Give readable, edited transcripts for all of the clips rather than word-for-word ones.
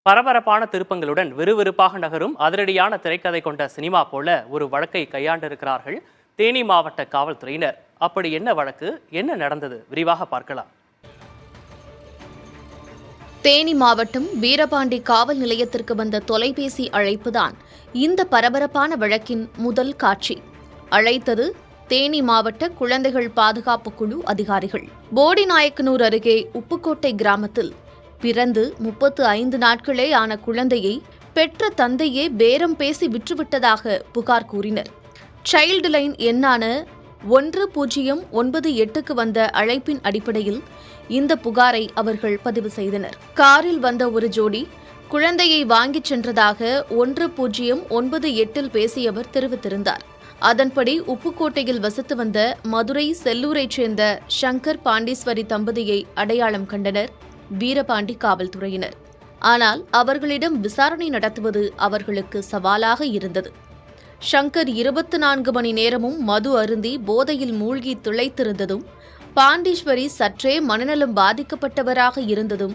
பரபரப்பான திருப்பங்களுடன் விறுவிறுப்பாக நகரும் அதிரடியான திரைக்கதை கொண்ட சினிமா போல ஒரு வழக்கை கையாண்டிருக்கிறார்கள் தேனி மாவட்ட காவல்துறையினர். அப்படி என்ன வழக்கு, என்ன நடந்தது, விரிவாக பார்க்கலாம். தேனி மாவட்டம் வீரபாண்டி காவல் நிலையத்திற்கு வந்த தொலைபேசி அழைப்புதான் இந்த பரபரப்பான வழக்கின் முதல் காட்சி. அழைத்தது தேனி மாவட்ட குழந்தைகள் பாதுகாப்பு குழு அதிகாரிகள். போடிநாயக்கனூர் அருகே உப்புக்கோட்டை கிராமத்தில் பிறந்து 35 நாட்களே ஆன குழந்தையை பெற்ற தந்தையே பேரம் பேசி விற்றுவிட்டதாக புகார் கூறினர். சைல்டு லைன் எண்ணான 1098க்கு வந்த அழைப்பின் அடிப்படையில் இந்த புகாரை அவர்கள் பதிவு செய்தனர். காரில் வந்த ஒரு ஜோடி குழந்தையை வாங்கிச் சென்றதாக 1098 பேசியவர் தெரிவித்திருந்தார். அதன்படி உப்புக்கோட்டையில் வசித்து வந்த மதுரை செல்லூரைச் சேர்ந்த சங்கர் பாண்டீஸ்வரி தம்பதியை அடையாளம் கண்டனர் வீரபாண்டி காவல்துறையினர். ஆனால் அவர்களிடம் விசாரணை நடத்துவது அவர்களுக்கு சவாலாக இருந்தது. சங்கர் 24 மணி நேரமும் மது அருந்தி போதையில் மூழ்கி திளைத்திருந்ததும், பாண்டீஸ்வரி சற்றே மனநலம் பாதிக்கப்பட்டவராக இருந்ததும்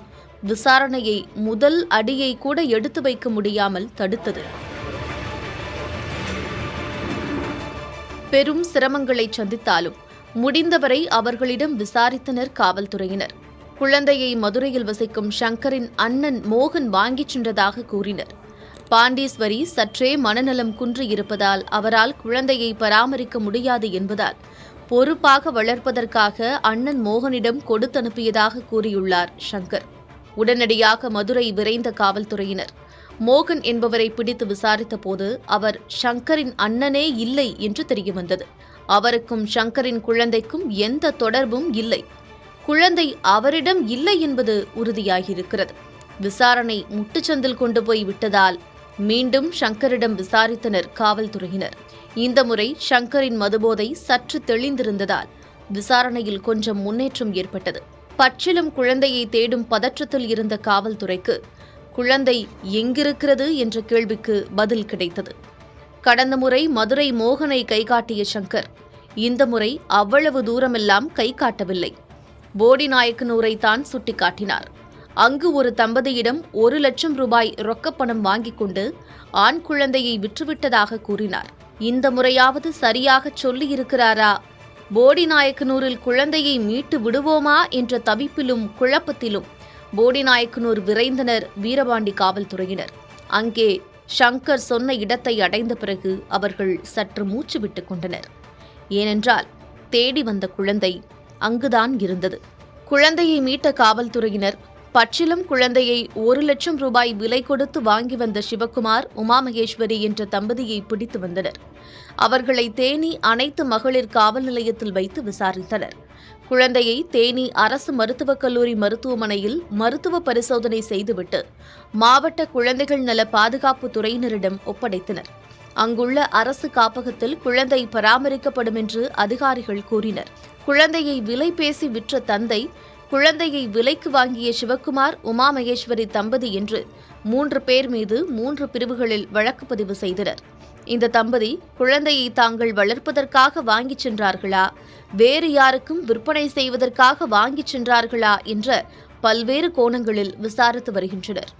விசாரணையை முதல் அடியை கூட எடுத்து வைக்க முடியாமல் தடுத்தது. பெரும் சிரமங்களை சந்தித்தாலும் முடிந்தவரை அவர்களிடம் விசாரித்தனர் காவல்துறையினர். குழந்தையை மதுரையில் வசிக்கும் சங்கரின் அண்ணன் மோகன் வாங்கிச் சென்றதாக கூறினர். பாண்டீஸ்வரி சற்றே மனநலம் குன்றியிருப்பதால் அவரால் குழந்தையை பராமரிக்க முடியாது என்பதால் பொறுப்பாக வளர்ப்பதற்காக அண்ணன் மோகனிடம் கொடுத்தனுப்பியதாக கூறியுள்ளார் சங்கர். உடனடியாக மதுரை விரைந்த காவல்துறையினர் மோகன் என்பவரை பிடித்து விசாரித்த போது அவர் சங்கரின் அண்ணனே இல்லை என்று தெரியவந்தது. அவருக்கும் சங்கரின் குழந்தைக்கும் எந்த தொடர்பும் இல்லை. குழந்தை அவரிடம் இல்லை என்பது உறுதியாகியிருக்கிறது. விசாரணை முட்டுச்சந்தில் கொண்டு போய் விட்டதால் மீண்டும் சங்கரிடம் விசாரித்தனர் காவல்துறையினர். இந்த முறை சங்கரின் மதுபோதை சற்று தெளிந்திருந்ததால் விசாரணையில் கொஞ்சம் முன்னேற்றம் ஏற்பட்டது. பச்சிளம் குழந்தையை தேடும் பதற்றத்தில் இருந்த காவல்துறைக்கு குழந்தை எங்கிருக்கிறது என்ற கேள்விக்கு பதில் கிடைத்தது. கடந்த முறை மதுரை மோகனை கைகாட்டிய சங்கர் இந்த முறை அவ்வளவு தூரமெல்லாம் கை காட்டவில்லை. போடிநாயக்கனூரை தான் சுட்டிக்காட்டினார். அங்கு ஒரு தம்பதியிடம் 1 லட்சம் ரூபாய் ரொக்கப்பணம் வாங்கிக் கொண்டு ஆண் குழந்தையை விற்றுவிட்டதாக கூறினார். இந்த முறையாவது சரியாக சொல்லியிருக்கிறாரா? போடிநாயக்கனூரில் குழந்தையை மீட்டு விடுவோமா என்ற தவிப்பிலும் குழப்பத்திலும் போடிநாயக்கனூர் விரைந்தனர் வீரபாண்டி காவல்துறையினர். அங்கே சங்கர் சொன்ன இடத்தை அடைந்த பிறகு அவர்கள் சற்று மூச்சு விட்டுக் கொண்டனர். ஏனென்றால் தேடி வந்த குழந்தை அங்குதான் இருந்தது. குழந்தையை மீட்ட காவல்துறையினர் பச்சிளம் குழந்தையை 1 லட்சம் ரூபாய் விலை கொடுத்து வாங்கி வந்த சிவக்குமார், உமாமகேஸ்வரி என்ற தம்பதியை பிடித்து வந்தனர். அவர்களை தேனி அனைத்து மகளிர் காவல் நிலையத்தில் வைத்து விசாரித்தனர். குழந்தையை தேனி அரசு மருத்துவக் கல்லூரி மருத்துவமனையில் மருத்துவ பரிசோதனை செய்துவிட்டு மாவட்ட குழந்தைகள் நல பாதுகாப்பு துறையினரிடம் ஒப்படைத்தனர். அங்குள்ள அரசு காப்பகத்தில் குழந்தை பராமரிக்கப்படும் என்று அதிகாரிகள் கூறினர். குழந்தையை விலை பேசி விற்ற தந்தை, குழந்தையை விலைக்கு வாங்கிய சிவக்குமார், உமாமகேஸ்வரி தம்பதி என்று 3 பேர் மீது 3 பிரிவுகளில் வழக்கு பதிவு செய்தனர். இந்த தம்பதி குழந்தையை தாங்கள் வளர்ப்பதற்காக வாங்கிச் சென்றார்களா, வேறு யாருக்கும் விற்பனை செய்வதற்காக வாங்கிச் சென்றார்களா என்ற பல்வேறு கோணங்களில் விசாரித்து வருகின்றனர்.